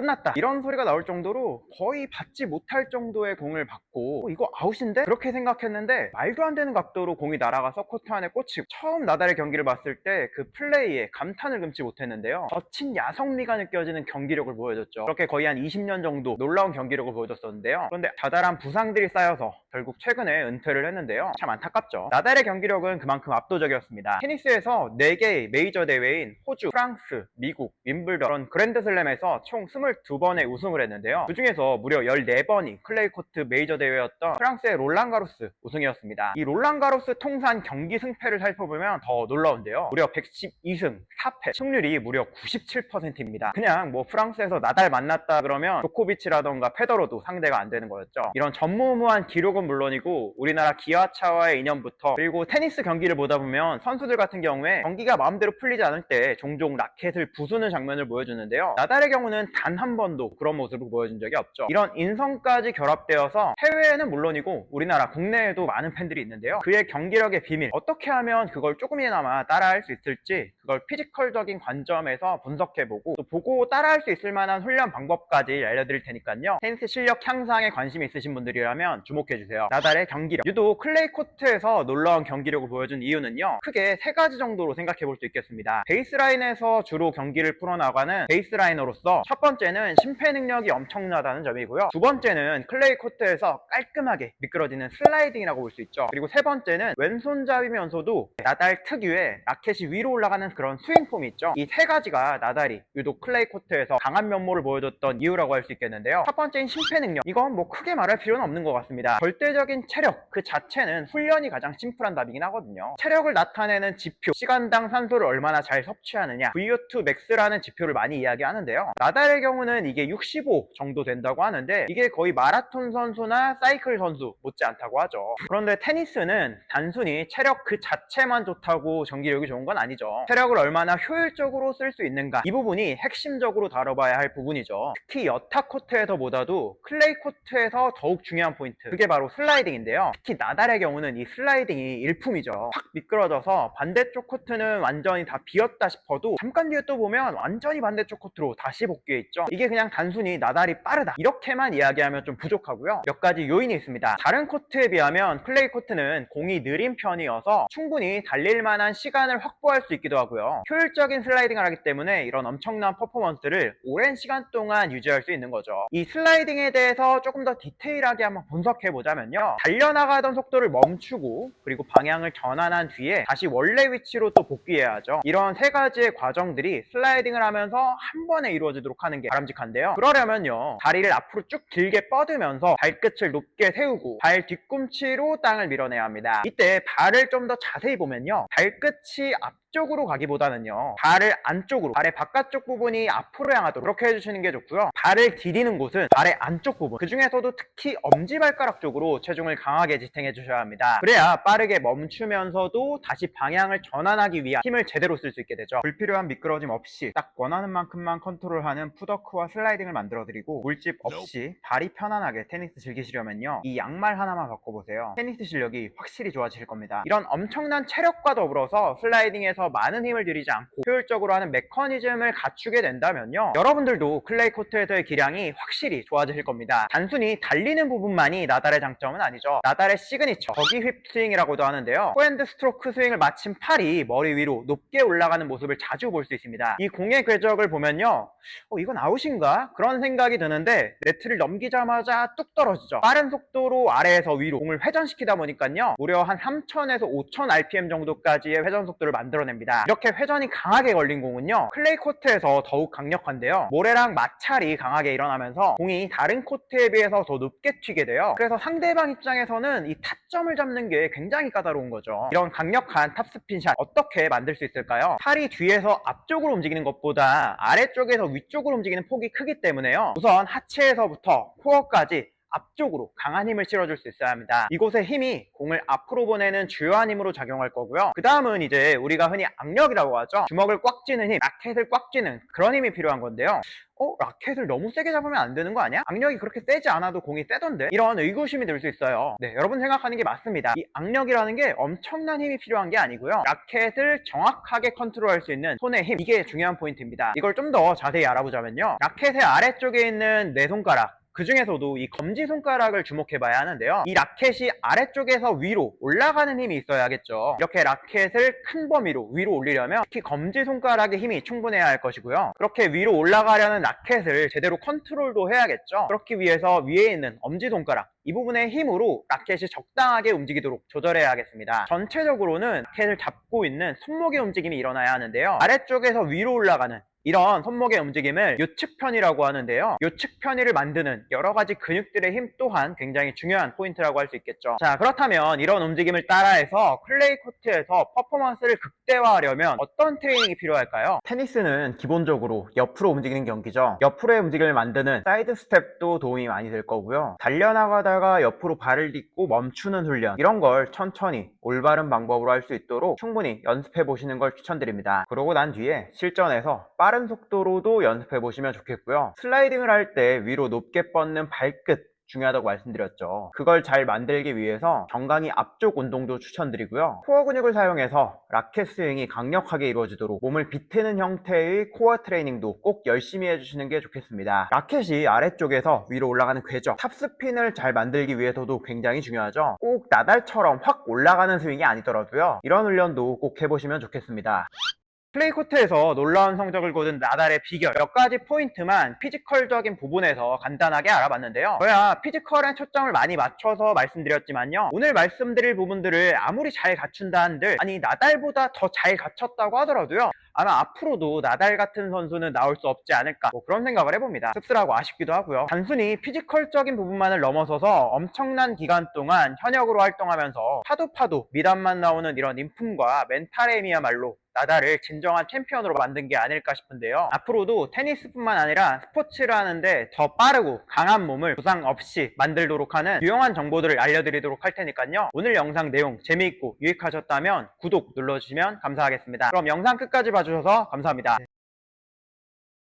끝났다 이런 소리가 나올 정도로 거의 받지 못할 정도의 공을 받고 이거 아웃인데? 그렇게 생각했는데 말도 안 되는 각도로 공이 날아가서 코트 안에 꽂히고, 처음 나달의 경기를 봤을 때 그 플레이에 감탄을 금치 못했는데요. 거친 야성미가 느껴지는 경기력을 보여줬죠. 그렇게 거의 한 20년 정도 놀라운 경기력을 보여줬었는데요. 그런데 자잘한 부상들이 쌓여서 결국 최근에 은퇴를 했는데요. 참 안타깝죠. 나달의 경기력은 그만큼 압도적이었습니다. 테니스에서 4개의 메이저 대회인 호주, 프랑스, 미국, 윈블던 그런 그랜드슬램에서 총 22번의 우승을 했는데요. 그 중에서 무려 14번이 클레이코트 메이저 대회였던 프랑스의 롤랑가로스 우승이었습니다. 이 롤랑가로스 통산 경기 승패를 살펴보면 더 놀라운데요. 무려 112승 4패, 승률이 무려 97%입니다. 그냥 뭐 프랑스에서 나달 만났다 그러면 조코비치라던가 페더러도 상대가 안 되는 거였죠. 이런 전무후무한 기록은 물론이고 우리나라 기아차와의 인연부터, 그리고 테니스 경기를 보다 보면 선수들 같은 경우에 경기가 마음대로 풀리지 않을 때 종종 라켓을 부수는 장면을 보여주는데요. 나달의 경우는 단 한 번도 그런 모습을 보여준 적이 없죠. 이런 인성까지 결합되어서 해외에는 물론이고 우리나라 국내에도 많은 팬들이 있는데요. 그의 경기력의 비밀, 어떻게 하면 그걸 조금이나마 따라할 수 있을지, 그걸 피지컬적인 관점에서 분석해보고 또 보고 따라할 수 있을 만한 훈련 방법까지 알려드릴 테니까요. 테니스 실력 향상에 관심 있으신 분들이라면 주목해주세요. 나달의 경기력, 유독 클레이 코트에서 놀라운 경기력을 보여준 이유는요, 크게 3가지 정도로 생각해볼 수 있겠습니다. 베이스라인에서 주로 경기를 풀어나가는 베이스라이너로서 첫 번째는 심폐 능력이 엄청나다는 점이고요. 두 번째는 클레이 코트에서 깔끔하게 미끄러지는 슬라이딩이라고 볼 수 있죠. 그리고 세 번째는 왼손잡이면서도 나달 특유의 라켓이 위로 올라가는 그런 스윙폼이 있죠. 이 3가지가 나달이 유독 클레이 코트에서 강한 면모를 보여줬던 이유라고 할 수 있겠는데요. 첫 번째인 심폐 능력, 이건 뭐 크게 말할 필요는 없는 것 같습니다. 절대적인 체력 그 자체는 훈련이 가장 심플한 답이긴 하거든요. 체력을 나타내는 지표, 시간당 산소를 얼마나 잘 섭취하느냐, VO2 max라는 지표를 많이 이야기하는데요. 나달의 경우는 이게 65 정도 된다고 하는데 이게 거의 마라톤 선수나 사이클 선수 못지않다고 하죠. 그런데 테니스는 단순히 체력 그 자체만 좋다고 경기력이 좋은 건 아니죠. 체력을 얼마나 효율적으로 쓸 수 있는가, 이 부분이 핵심적으로 다뤄봐야 할 부분이죠. 특히 여타 코트에서보다도 클레이 코트에서 더욱 중요한 포인트, 그게 바로 슬라이딩인데요. 특히 나달의 경우는 이 슬라이딩이 일품이죠. 확 미끄러져서 반대쪽 코트는 완전히 다 비었다 싶어도 잠깐 뒤에 또 보면 완전히 반대쪽 코트로 다시 복귀해 있죠. 이게 그냥 단순히 나달이 빠르다 이렇게만 이야기하면 좀 부족하고요. 몇 가지 요인이 있습니다. 다른 코트에 비하면 클레이 코트는 공이 느린 편이어서 충분히 달릴 만한 시간을 확보할 수 있기도 하고요. 효율적인 슬라이딩을 하기 때문에 이런 엄청난 퍼포먼스를 오랜 시간 동안 유지할 수 있는 거죠. 이 슬라이딩에 대해서 조금 더 디테일하게 한번 분석해 보자면요, 달려나가던 속도를 멈추고 그리고 방향을 전환한 뒤에 다시 원래 위치로 또 복귀해야 하죠. 이런 3가지의 과정들이 슬라이딩을 하면서 한 번에 이루어지도록 하는 게 바람직한데요. 그러려면요, 다리를 앞으로 쭉 길게 뻗으면서 발끝을 높게 세우고 발 뒤꿈치로 땅을 밀어내야 합니다. 이때 발을 좀 더 자세히 보면요, 발끝이 앞쪽으로 가기보다는요, 발을 안쪽으로, 발의 바깥쪽 부분이 앞으로 향하도록 그렇게 해주시는 게 좋고요. 발을 디디는 곳은 발의 안쪽 부분, 그 중에서도 특히 엄지발가락 쪽으로 체중을 강하게 지탱해 주셔야 합니다. 그래야 빠르게 멈추면서도 다시 방향을 전환하기 위한 힘을 제대로 쓸 수 있게 되죠. 불필요한 미끄러짐 없이 딱 원하는 만큼만 컨트롤하는 풋워크와 슬라이딩을 만들어드리고, 물집 없이 발이 편안하게 테니스 즐기시려면요, 이 양말 하나만 바꿔보세요. 테니스 실력이 확실히 좋아질 겁니다. 이런 엄청난 체력과 더불어서 슬라이딩에서 많은 힘을 들이지 않고 효율적으로 하는 메커니즘을 갖추게 된다면요, 여러분들도 클레이 코트에서의 기량이 확실히 좋아지실 겁니다. 단순히 달리는 부분만이 나달의 장점은 아니죠. 나달의 시그니처, 버기 휩 스윙이라고도 하는데요, 포핸드 스트로크 스윙을 마친 팔이 머리 위로 높게 올라가는 모습을 자주 볼 수 있습니다. 이 공의 궤적을 보면요, 이건 아웃인가? 그런 생각이 드는데 네트를 넘기자마자 뚝 떨어지죠. 빠른 속도로 아래에서 위로 공을 회전시키다 보니까요, 무려 한 3000에서 5000 RPM 정도까지의 회전 속도를 만들어냅니다. 이렇게 회전이 강하게 걸린 공은요, 클레이 코트에서 더욱 강력한데요, 모래랑 마찰이 강하게 일어나면서 공이 다른 코트에 비해서 더 높게 튀게 돼요. 그래서 상대방 입장에서는 이 타점을 잡는 게 굉장히 까다로운 거죠. 이런 강력한 탑스핀샷 어떻게 만들 수 있을까요? 팔이 뒤에서 앞쪽으로 움직이는 것보다 아래쪽에서 위쪽으로 움직이는 폭이 크기 때문에요, 우선 하체에서부터 코어까지 앞쪽으로 강한 힘을 실어줄 수 있어야 합니다. 이곳의 힘이 공을 앞으로 보내는 주요한 힘으로 작용할 거고요. 그 다음은 이제 우리가 흔히 악력이라고 하죠. 주먹을 꽉 쥐는 힘, 라켓을 꽉 쥐는 그런 힘이 필요한 건데요. 라켓을 너무 세게 잡으면 안 되는 거 아니야? 악력이 그렇게 세지 않아도 공이 세던데? 이런 의구심이 들 수 있어요. 네, 여러분 생각하는 게 맞습니다. 이 악력이라는 게 엄청난 힘이 필요한 게 아니고요. 라켓을 정확하게 컨트롤할 수 있는 손의 힘, 이게 중요한 포인트입니다. 이걸 좀 더 자세히 알아보자면요. 라켓의 아래쪽에 있는 네 손가락, 그 중에서도 이 검지손가락을 주목해 봐야 하는데요. 이 라켓이 아래쪽에서 위로 올라가는 힘이 있어야겠죠. 이렇게 라켓을 큰 범위로 위로 올리려면 특히 검지손가락의 힘이 충분해야 할 것이고요. 그렇게 위로 올라가려는 라켓을 제대로 컨트롤도 해야겠죠. 그렇기 위해서 위에 있는 엄지손가락, 이 부분의 힘으로 라켓이 적당하게 움직이도록 조절해야 하겠습니다. 전체적으로는 라켓을 잡고 있는 손목의 움직임이 일어나야 하는데요. 아래쪽에서 위로 올라가는 이런 손목의 움직임을 요측편이라고 하는데요. 요측편이를 만드는 여러 가지 근육들의 힘 또한 굉장히 중요한 포인트라고 할 수 있겠죠. 자, 그렇다면 이런 움직임을 따라해서 클레이 코트에서 퍼포먼스를 극대화하려면 어떤 트레이닝이 필요할까요? 테니스는 기본적으로 옆으로 움직이는 경기죠. 옆으로의 움직임을 만드는 사이드 스텝도 도움이 많이 될 거고요. 달려나가다가 옆으로 발을 딛고 멈추는 훈련, 이런 걸 천천히 올바른 방법으로 할 수 있도록 충분히 연습해 보시는 걸 추천드립니다. 그러고 난 뒤에 실전에서 빠른 속도로도 연습해 보시면 좋겠고요. 슬라이딩을 할 때 위로 높게 뻗는 발끝 중요하다고 말씀드렸죠. 그걸 잘 만들기 위해서 정강이 앞쪽 운동도 추천드리고요. 코어 근육을 사용해서 라켓 스윙이 강력하게 이루어지도록 몸을 비트는 형태의 코어 트레이닝도 꼭 열심히 해주시는 게 좋겠습니다. 라켓이 아래쪽에서 위로 올라가는 궤적, 탑스핀을 잘 만들기 위해서도 굉장히 중요하죠. 꼭 나달처럼 확 올라가는 스윙이 아니더라도요. 이런 훈련도 꼭 해보시면 좋겠습니다. 클레이 코트에서 놀라운 성적을 거둔 나달의 비결, 몇 가지 포인트만 피지컬적인 부분에서 간단하게 알아봤는데요. 저야 피지컬에 초점을 많이 맞춰서 말씀드렸지만요, 오늘 말씀드릴 부분들을 아무리 잘 갖춘다 한들, 아니 나달보다 더 잘 갖췄다고 하더라도요, 아마 앞으로도 나달 같은 선수는 나올 수 없지 않을까, 그런 생각을 해봅니다. 씁쓸하고 아쉽기도 하고요. 단순히 피지컬적인 부분만을 넘어서서 엄청난 기간 동안 현역으로 활동하면서 파도 미담만 나오는 이런 인품과 멘탈의 힘이야말로 나달을 진정한 챔피언으로 만든 게 아닐까 싶은데요. 앞으로도 테니스뿐만 아니라 스포츠를 하는데 더 빠르고 강한 몸을 부상 없이 만들도록 하는 유용한 정보들을 알려드리도록 할 테니까요. 오늘 영상 내용 재미있고 유익하셨다면 구독 눌러주시면 감사하겠습니다. 그럼 영상 끝까지 봐주셔서 감사합니다.